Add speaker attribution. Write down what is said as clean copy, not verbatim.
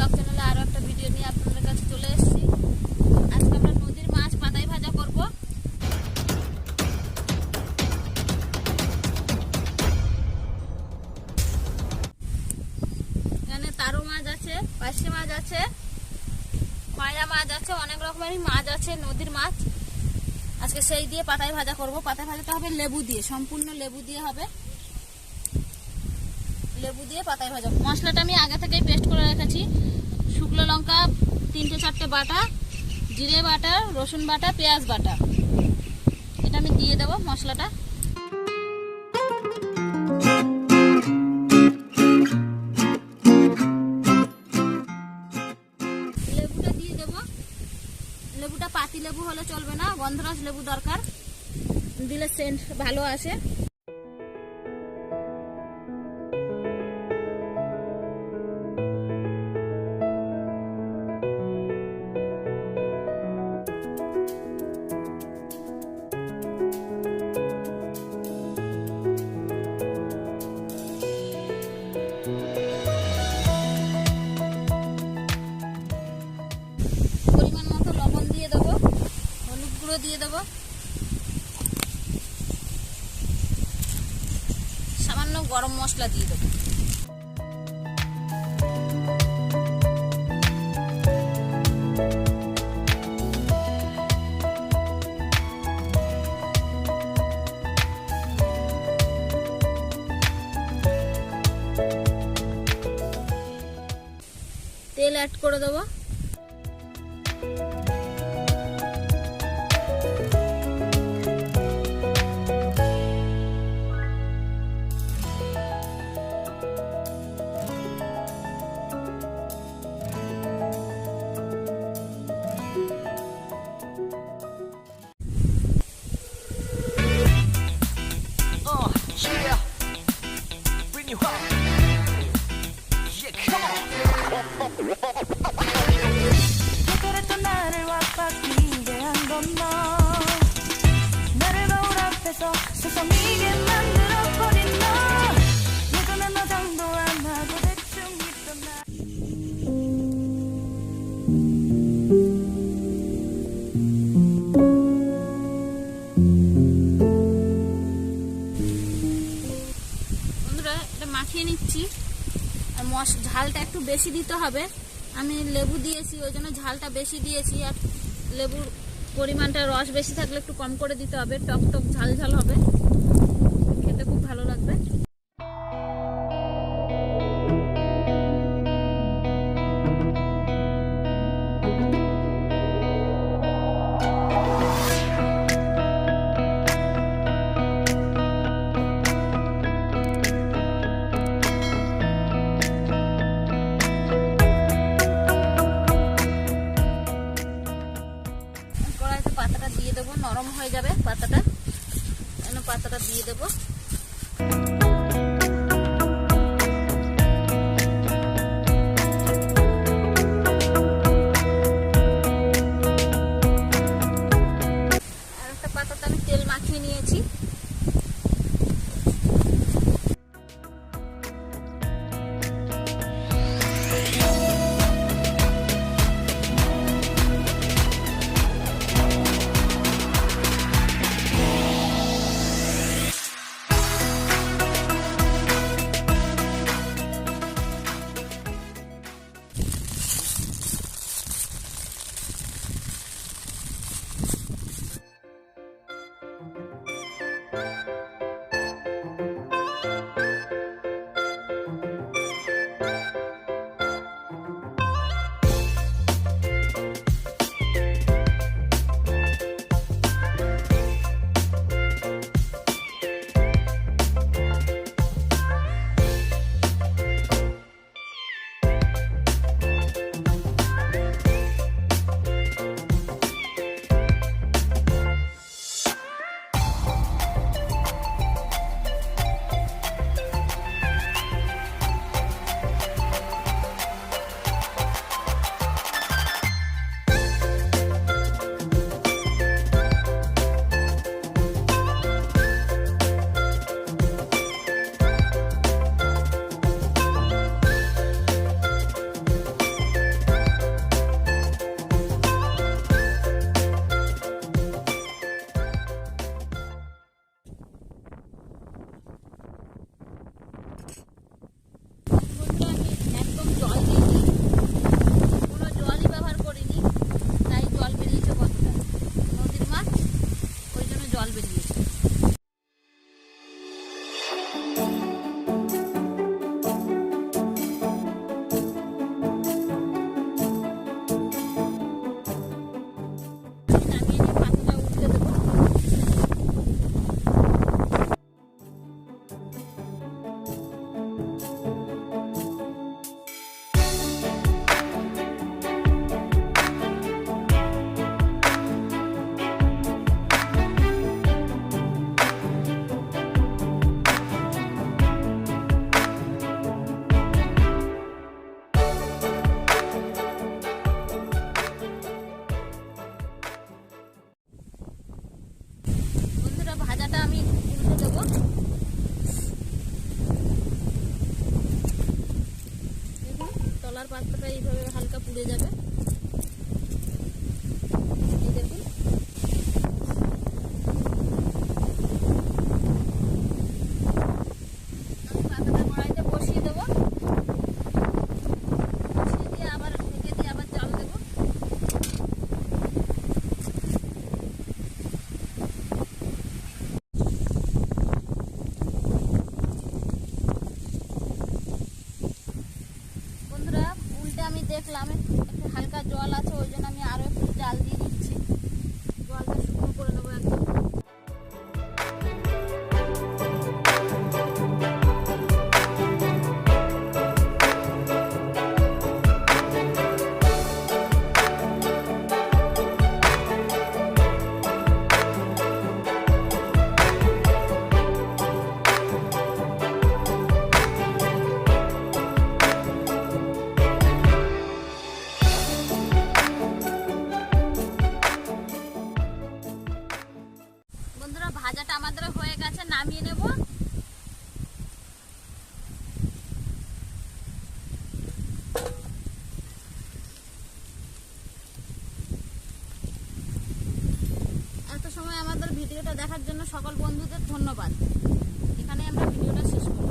Speaker 1: Blog চ্যানেলে আরো একটা ভিডিও নিয়ে আপনাদের কাছে চলে এসেছি। আজকে আমরা নদীর মাছ পাতায় ভাজা করব। এখানে তারু মাছ আছে, পার্শে মাছ আছে, খয়রা মাছ আছে, অনেক রকমেরই মাছ আছে, নদীর মাছ। আজকে সেই দিয়ে পাতায় ভাজা করব। পাতায় ভাজাটা হবে লেবু দিয়ে, সম্পূর্ণ লেবু দিয়ে হবে। লেবু দিয়ে পাতায় ভাজা। মশলাটা আমি আগে থেকেই পেস্ট করে রেখেছি। শুকনো লঙ্কা 3-4টে বাটা, জিরে বাটা, রসুন বাটা, পেঁয়াজ বাটা, এটা আমি দিয়ে দেবো মশলাটা। লেবুটা দিয়ে দেবো। লেবুটা পাতি লেবু হলে চলবে না, গন্ধরাজ লেবু দরকার, দিলে সেন্ট ভালো আসে। পরিমাণ মতো লবণ দিয়ে দেবো, হলুদ গুঁড়ো দিয়ে দেবো, সামান্য গরম মশলা দিয়ে দেবো। তেল অ্যাড করে দেবো। মাখিয়ে নিচ্ছি। আর ঝালটা একটু বেশি দিতে হবে, আমি লেবু দিয়েছি ওই জন্য ঝালটা বেশি দিয়েছি। আর লেবুর পরিমাণটা রস বেশি থাকলে একটু কম করে দিতে হবে, টক টক ঝাল ঝাল হবে, খেতে খুব ভালো লাগবে। পাতাটা দিয়ে দেবো, নরম হয়ে যাবে পাতাটা, পাতাটা দিয়ে দেবো। আর একটা পাতাতে আমি তেল মাখিয়ে নিয়েছি। কলার পাতাটা এইভাবে হালকা পুড়ে যাবে। এই দেখুন, আমি পাতাটা কড়াইতে বসিয়ে দেবো, বসিয়ে দিয়ে আবার ঢেকে দিয়ে আবার জল দেবো। বন্ধুরা উল্টে আমি দেখলাম একটু হালকা জল আছে, ওই জন্য আমি আরও একটু জাল দিয়ে দিচ্ছি, জলটা শুকনো করে নেবো একদম। বন্ধুরা ভাজাটা আমাদের হয়ে গেছে, নামিয়ে নেব। এত সময় আমাদের ভিডিওটা দেখার জন্য সকল বন্ধুদের ধন্যবাদ। এখানে আমরা ভিডিওটা শেষ করব।